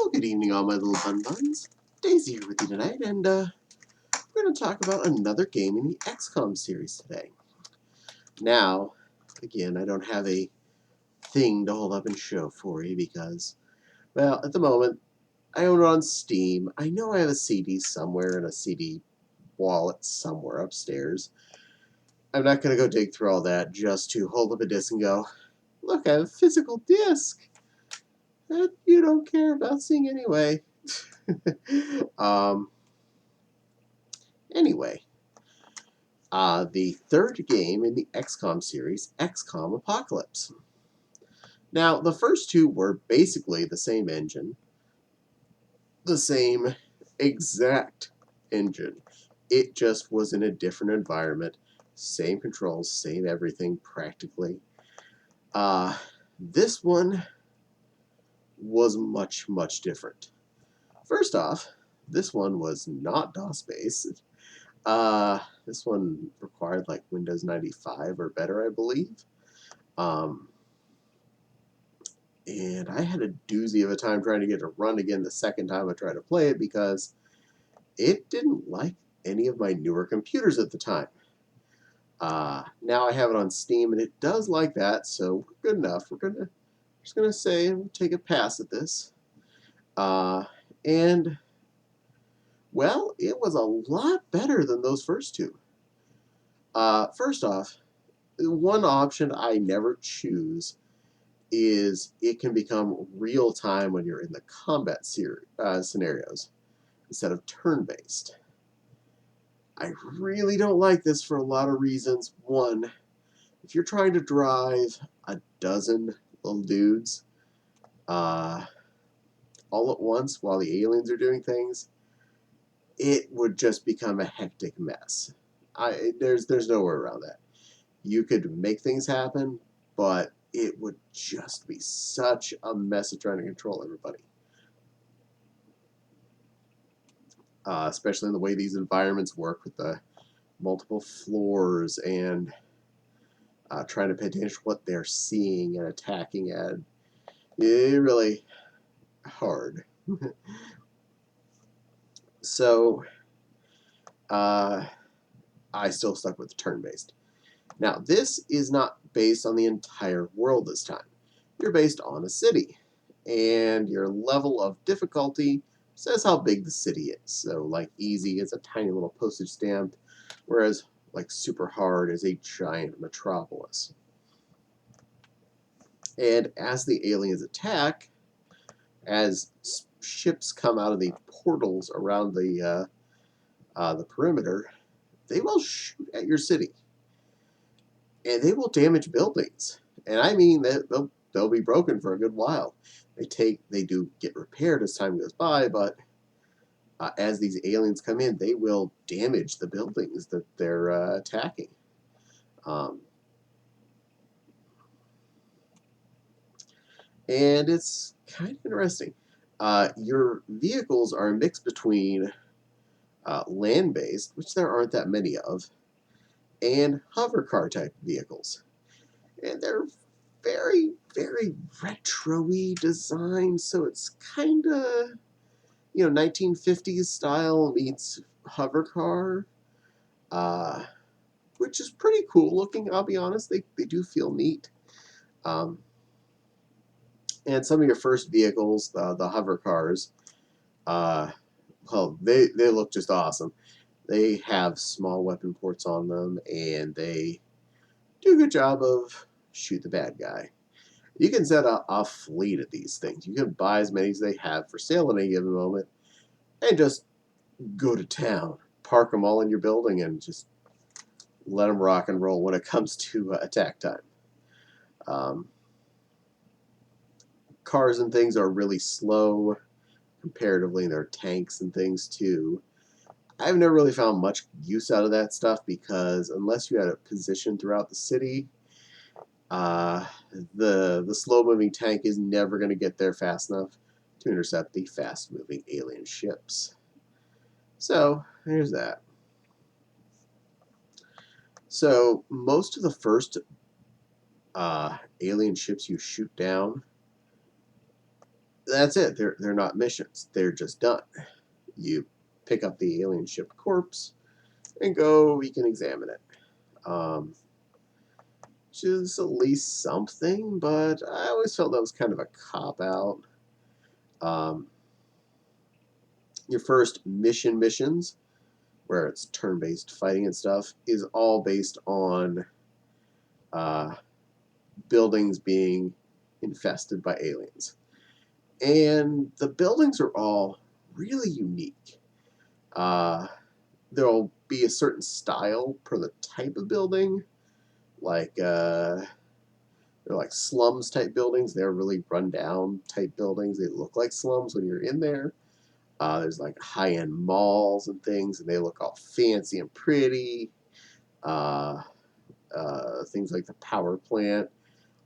Well, good evening, all my little buns. Daisy here with you tonight, and we're going to talk about another game in the Xcom series today. Now, again, I don't have a thing to hold up and show for you because, well, at the moment, I own it on Steam. I know I have a CD somewhere in a CD wallet somewhere upstairs. I'm not going to go dig through all that just to hold up a disc and go, look, I have a physical disc that you don't care about seeing anyway. Anyway, the third game in the Xcom series, Xcom Apocalypse. Now, the first two were basically the same engine, the same exact engine. It just was in a different environment, same controls, same everything practically. This one was much, much different. First off, this one was not DOS-based. This one required like Windows 95 or better, I believe. And I had a doozy of a time trying to get it to run again the second time I tried to play it because it didn't like any of my newer computers at the time. Now I have it on Steam and it does like that, so we're good enough. We're just gonna say we'll take a pass at this. And well, it was a lot better than those first two. First off, one option I never choose is it can become real time when you're in the combat scenarios instead of turn-based. I really don't like this for a lot of reasons. One, if you're trying to drive a dozen little dudes all at once while the aliens are doing things, it would just become a hectic mess. There's nowhere around that. You could make things happen, but it would just be such a mess of trying to control everybody. Especially in the way these environments work with the multiple floors and trying to pay attention to what they're seeing and attacking at. It's really hard. So I still stuck with the turn-based. Now, this is not based on the entire world this time. You're based on a city, and your level of difficulty says how big the city is. So, like, easy is a tiny little postage stamp, whereas, like, super hard is a giant metropolis. And as the aliens attack, as ships come out of the portals around the perimeter, they will shoot at your city. And they will damage buildings. And I mean that they'll be broken for a good while. They do get repaired as time goes by, but as these aliens come in, they will damage the buildings that they're attacking. And it's kind of interesting. Your vehicles are a mix between land-based, which there aren't that many of, and hover car type vehicles. And they're very, very retro-y design, so it's kind of, 1950s style meets hover car, which is pretty cool looking, I'll be honest. They do feel neat. And some of your first vehicles, the hover cars, well, they look just awesome. They have small weapon ports on them, and they do a good job of shoot the bad guy. You can set a fleet of these things. You can buy as many as they have for sale at any given moment and just go to town. Park them all in your building and just let them rock and roll when it comes to attack time. Cars and things are really slow comparatively. They're tanks and things too. I've never really found much use out of that stuff because unless you had a position throughout the city, the slow-moving tank is never going to get there fast enough to intercept the fast-moving alien ships. So, there's that. So, most of the first alien ships you shoot down, that's it. They're not missions. They're just done. You pick up the alien ship corpse and go. You can examine it. Which is at least something, but I always felt that was kind of a cop out. Um, your first missions, where it's turn-based fighting and stuff, is all based on uh, buildings being infested by aliens. And the buildings are all really unique. There'll be a certain style per the type of building, like they're like slums type buildings. They're really run down type buildings. They look like slums when you're in there. There's like high end malls and things, and they look all fancy and pretty. Uh, things like the power plant,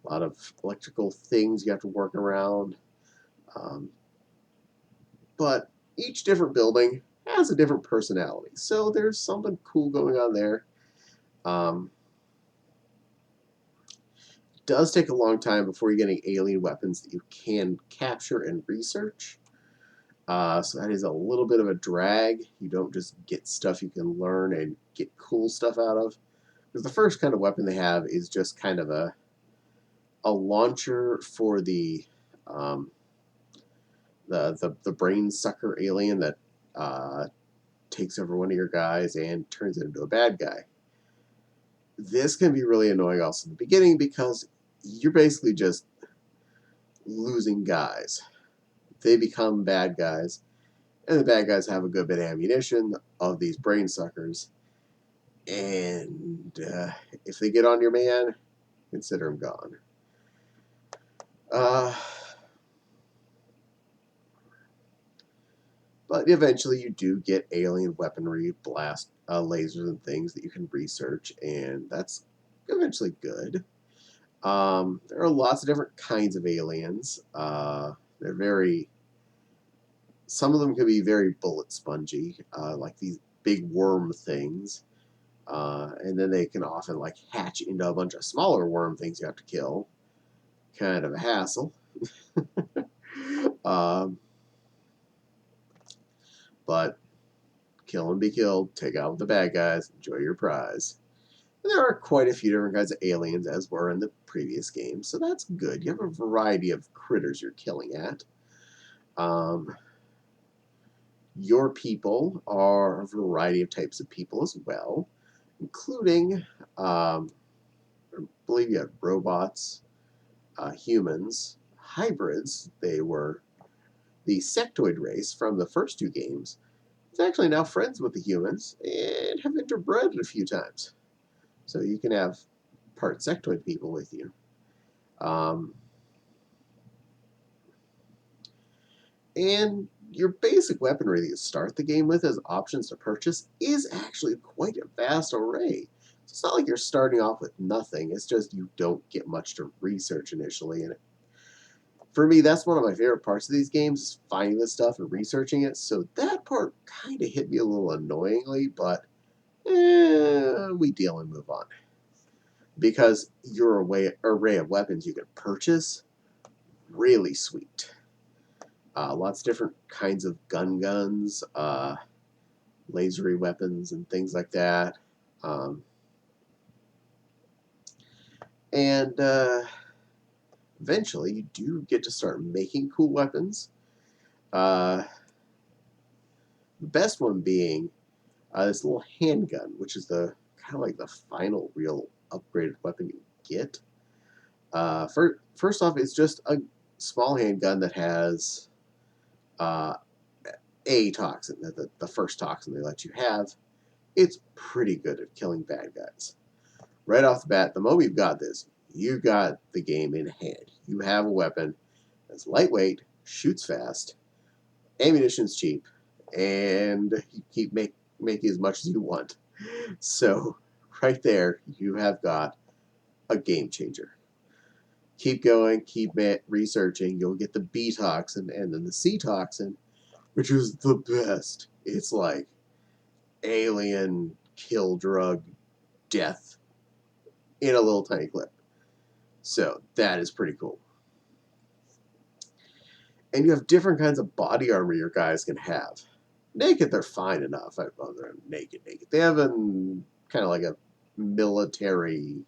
a lot of electrical things you have to work around. Um, but each different building has a different personality. So there's something cool going on there. Um, does take a long time before you're getting alien weapons that you can capture and research. So that is a little bit of a drag. You don't just get stuff you can learn and get cool stuff out of. Because the first kind of weapon they have is just kind of a launcher for um, the brain sucker alien that takes over one of your guys and turns it into a bad guy. This can be really annoying also in the beginning because you're basically just losing guys. They become bad guys, and the bad guys have a good bit of ammunition of these brain suckers. And if they get on your man, consider them gone. Uh, but eventually you do get alien weaponry, blast lasers and things that you can research, and that's eventually good. There are lots of different kinds of aliens. They're very. Some of them can be very bullet spongy, like these big worm things, and then they can often like hatch into a bunch of smaller worm things you have to kill. Kind of a hassle. um, but kill and be killed. Take out the bad guys. Enjoy your prize. And there are quite a few different kinds of aliens, as were in the previous game, so that's good. You have a variety of critters you're killing at. Um, your people are a variety of types of people as well, including, I believe you have robots, humans, hybrids. They were the sectoid race from the first two games. It's actually now friends with the humans and have interbred a few times. So you can have part sectoid people with you. Um, and your basic weaponry that you start the game with as options to purchase is actually quite a vast array. So it's not like you're starting off with nothing. It's just you don't get much to research initially. And for me, that's one of my favorite parts of these games, is finding this stuff and researching it. So that part kind of hit me a little annoyingly, but we deal and move on. Because your array of weapons you can purchase, really sweet. Lots of different kinds of guns, lasery weapons, and things like that. And eventually, you do get to start making cool weapons. The best one being this little handgun, which is the kind of like the final real upgraded weapon you get. First off, it's just a small handgun that has uh, a toxin, the first toxin they let you have. It's pretty good at killing bad guys. Right off the bat, the moment you've got this, you've got the game in hand. You have a weapon that's lightweight, shoots fast, ammunition's cheap, and you keep making as much as you want. So, right there, you have got a game changer. Keep going, keep researching. You'll get the B toxin and then the C toxin, which is the best. It's like alien kill drug death in a little tiny clip. So that is pretty cool. And you have different kinds of body armor your guys can have. Naked, they're fine enough. Well, they're naked. They have kind of like a military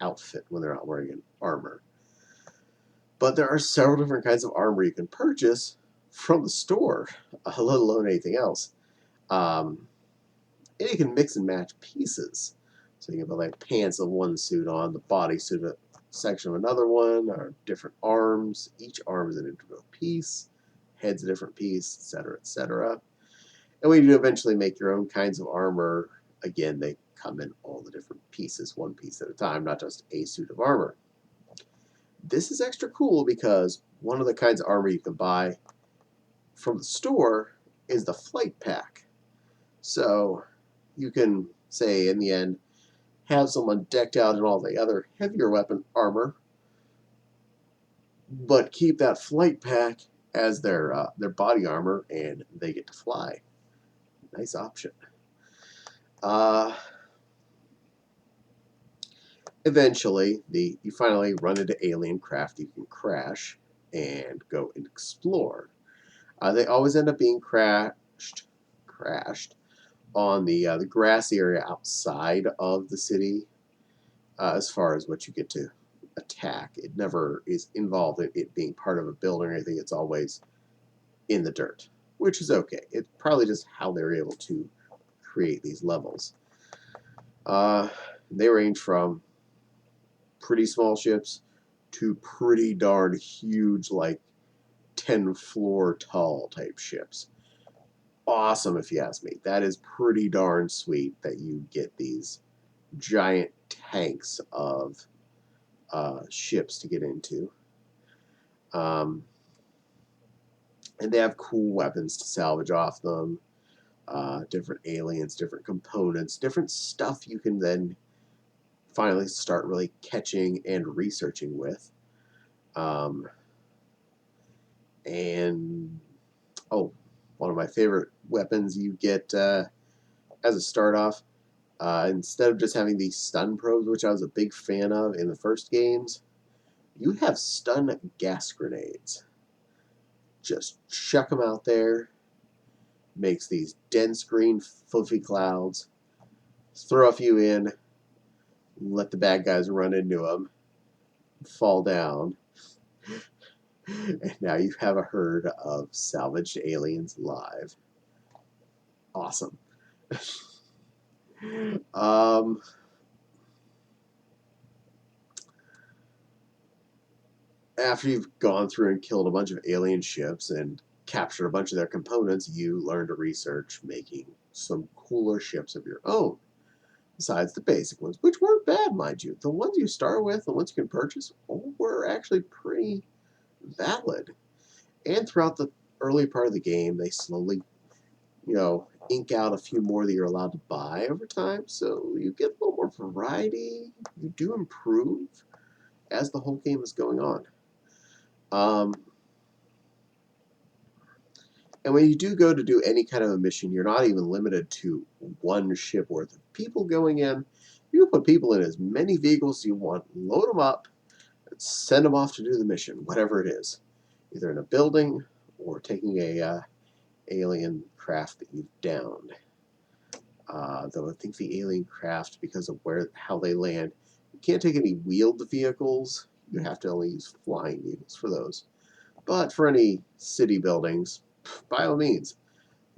outfit when they're not wearing an armor. But there are several different kinds of armor you can purchase from the store, let alone anything else. And you can mix and match pieces. So you can put like pants of one suit on, the body suit section of another one, or different arms. Each arm is an individual piece, head's a different piece, etc., etc. And when you do eventually make your own kinds of armor, again, they come in all the different pieces, one piece at a time, not just a suit of armor. This is extra cool because one of the kinds of armor you can buy from the store is the flight pack. So you can, say, in the end, have someone decked out in all the other heavier weapon armor, but keep that flight pack as their body armor, and they get to fly. Nice option. Eventually, you finally run into alien craft you can crash and go and explore. They always end up being crashed on the grassy area outside of the city. As far as what you get to attack, it never is involved in it being part of a building or anything. It's always in the dirt, which is okay. It's probably just how they're able to create these levels. They range from pretty small ships to pretty darn huge, like 10-floor tall type ships. Awesome, if you ask me. That is pretty darn sweet that you get these giant tanks of ships to get into. And they have cool weapons to salvage off them, different aliens, different components, different stuff you can then finally start really catching and researching with. And, oh, one of my favorite weapons you get as a start off, instead of just having these stun probes, which I was a big fan of in the first games, you have stun gas grenades. Just chuck them out there, makes these dense green fluffy clouds, throw a few in, let the bad guys run into them, fall down, and now you have a herd of salvaged aliens live. Awesome. After you've gone through and killed a bunch of alien ships and captured a bunch of their components, you learn to research making some cooler ships of your own, besides the basic ones, which weren't bad, mind you. The ones you start with, the ones you can purchase, were actually pretty valid. And throughout the early part of the game, they slowly, ink out a few more that you're allowed to buy over time, so you get a little more variety. You do improve as the whole game is going on. And when you do go to do any kind of a mission, you're not even limited to one ship worth of people going in. You can put people in as many vehicles as you want, load them up, and send them off to do the mission, whatever it is. Either in a building or taking a alien craft that you've downed. Though I think the alien craft, because of how they land, you can't take any wheeled vehicles. You have to only use flying vehicles for those. But for any city buildings, by all means,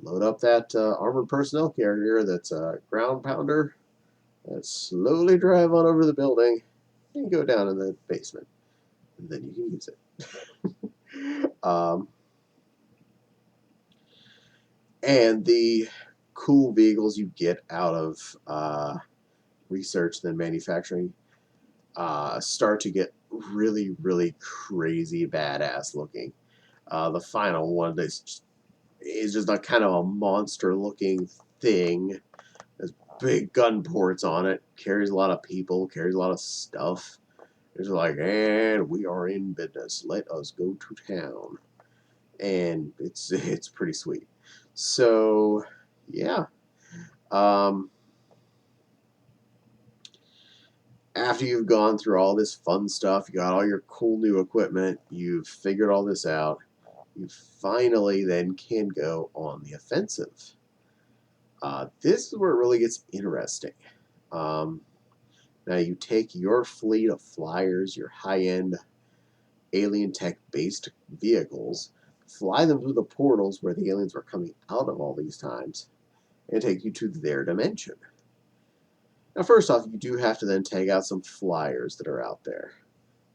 load up that armored personnel carrier that's a ground pounder, and slowly drive on over the building and go down in the basement. And then you can use it. And the cool vehicles you get out of research and manufacturing start to get really, really crazy badass looking. The final one is just a kind of a monster looking thing. There's big gun ports on it, carries a lot of people, carries a lot of stuff. It's like, and we are in business. Let us go to town. And it's pretty sweet. So, yeah. After you've gone through all this fun stuff, you got all your cool new equipment, you've figured all this out, you finally then can go on the offensive. This is where it really gets interesting. Um, Now you take your fleet of flyers, your high-end alien tech-based vehicles, fly them through the portals where the aliens were coming out of all these times, and take you to their dimension. Now, first off, you do have to then take out some flyers that are out there.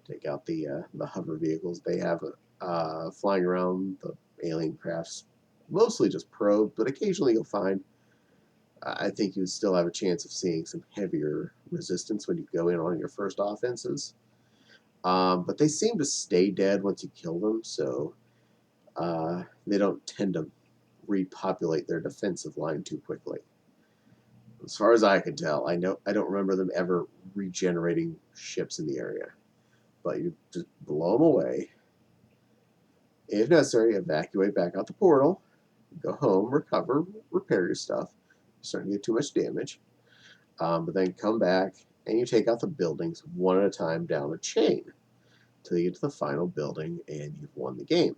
Take out the hover vehicles they have flying around the alien crafts, mostly just probed, but occasionally you'll find. I think you would still have a chance of seeing some heavier resistance when you go in on your first offenses. But they seem to stay dead once you kill them, so they don't tend to repopulate their defensive line too quickly. As far as I can tell, I don't remember them ever regenerating ships in the area. But you just blow them away. If necessary, evacuate back out the portal, go home, recover, repair your stuff. You're starting to get too much damage. But then come back and you take out the buildings one at a time down a chain till you get to the final building and you've won the game.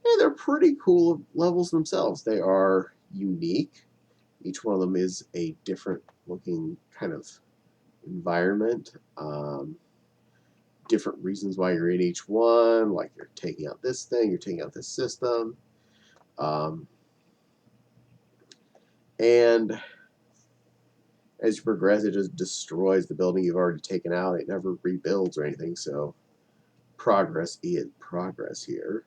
And they're pretty cool levels themselves. They are unique. Each one of them is a different looking kind of environment. Different reasons why you're in each one, like you're taking out this thing, you're taking out this system. And as you progress, it just destroys the building you've already taken out. It never rebuilds or anything, so progress is progress here.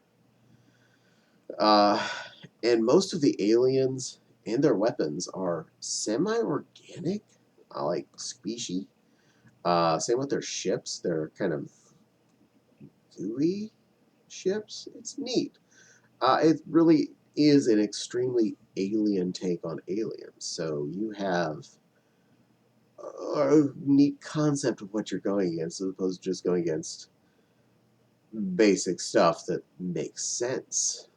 And most of the aliens and their weapons are semi-organic, like species. Same with their ships. They're kind of gooey ships. It's neat. It really is an extremely alien take on aliens. So you have a neat concept of what you're going against as opposed to just going against basic stuff that makes sense.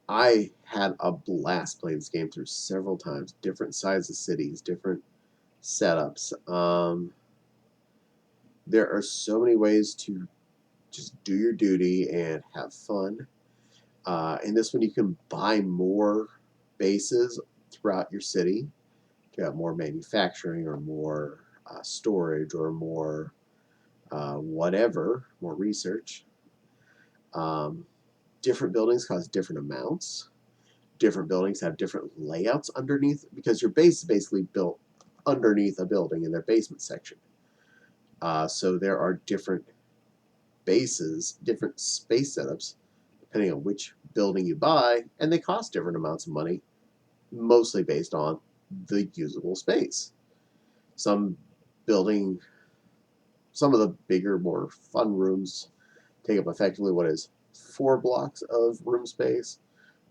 I had a blast playing this game through several times. Different sizes of cities, different setups. There are so many ways to just do your duty and have fun. In this one, you can buy more bases throughout your city to have more manufacturing or more storage or more whatever, more research. Different buildings cost different amounts. Different buildings have different layouts underneath because your base is basically built underneath a building in their basement section. So there are different bases, different space setups, depending on which building you buy, and they cost different amounts of money, mostly based on the usable space. Some building, some of the bigger, more fun rooms take up effectively what is 4 blocks of room space,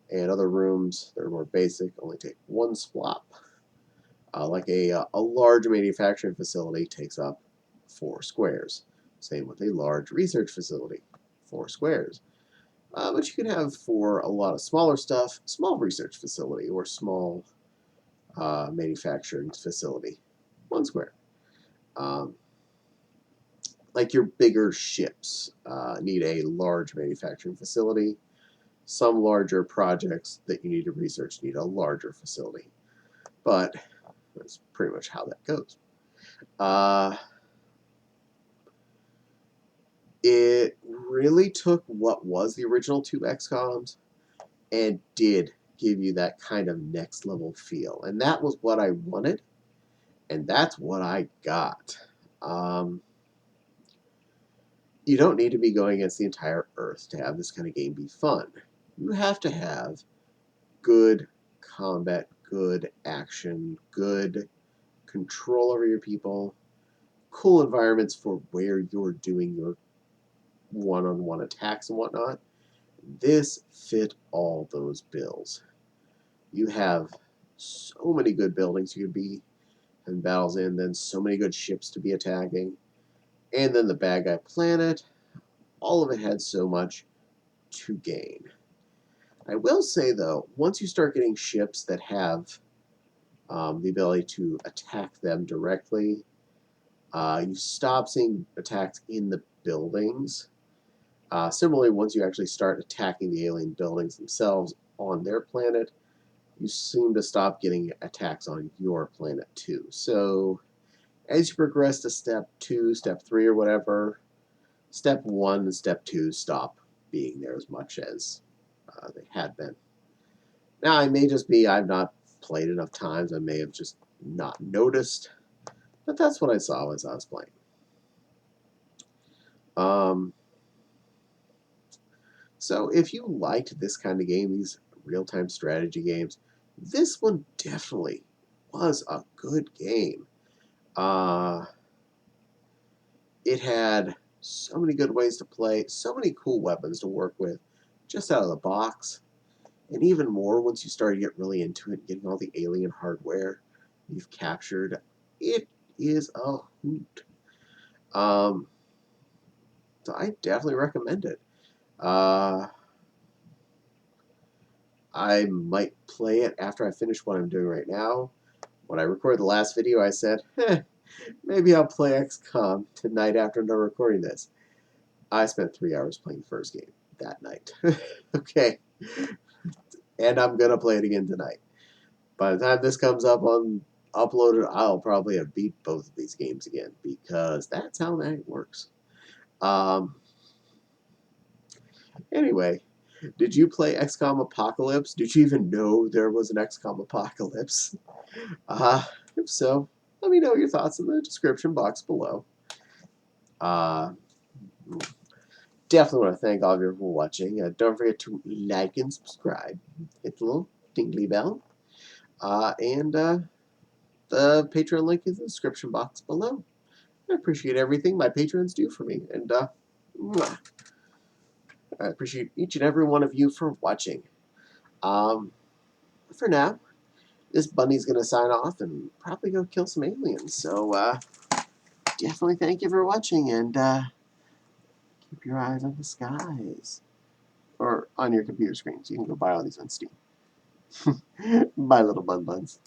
and other rooms that are more basic only take 1 splop. Like a large manufacturing facility takes up 4 squares. Same with a large research facility, 4 squares. But you can have, for a lot of smaller stuff, small research facility or small manufacturing facility, 1 square. Like your bigger ships need a large manufacturing facility. Some larger projects that you need to research need a larger facility. But that's pretty much how that goes. It really took what was the original 2 XComs and did give you that kind of next level feel. And that was what I wanted, and that's what I got. You don't need to be going against the entire Earth to have this kind of game be fun. You have to have good combat, good action, good control over your people, cool environments for where you're doing your one-on-one attacks and whatnot. This fit all those bills. You have so many good buildings you could be in battles in, then so many good ships to be attacking, and then the bad guy planet. All of it had so much to gain. I will say, though, once you start getting ships that have the ability to attack them directly, You stop seeing attacks in the buildings. Similarly, once you actually start attacking the alien buildings themselves on their planet, you seem to stop getting attacks on your planet too. So as you progress to step 2, step 3, or whatever, step 1 and step 2 stop being there as much as they had been. Now, it may just be I've not played enough times. I may have just not noticed. But that's what I saw as I was playing. So if you liked this kind of game, these real-time strategy games, this one definitely was a good game. It had so many good ways to play, so many cool weapons to work with just out of the box, and even more once you start to get really into it, getting all the alien hardware you've captured. It is a hoot. So I definitely recommend it. I might play it after I finish what I'm doing right now. When I recorded the last video, I said, maybe I'll play XCOM tonight after I'm done recording this. I spent 3 hours playing the first game that night. Okay. And I'm going to play it again tonight. By the time this comes up on uploaded, I'll probably have beat both of these games again because that's how that works. Anyway, did you play XCOM Apocalypse? Did you even know there was an XCOM Apocalypse? If so, let me know your thoughts in the description box below. Definitely want to thank all of you for watching. Don't forget to like and subscribe. Hit the little tingly bell. And the Patreon link is in the description box below. I appreciate everything my patrons do for me. And I appreciate each and every one of you for watching. For now, this bunny's going to sign off and probably go kill some aliens. So definitely thank you for watching, and keep your eyes on the skies. Or on your computer screen, so you can go buy all these on Steam. Bye, little bun buns.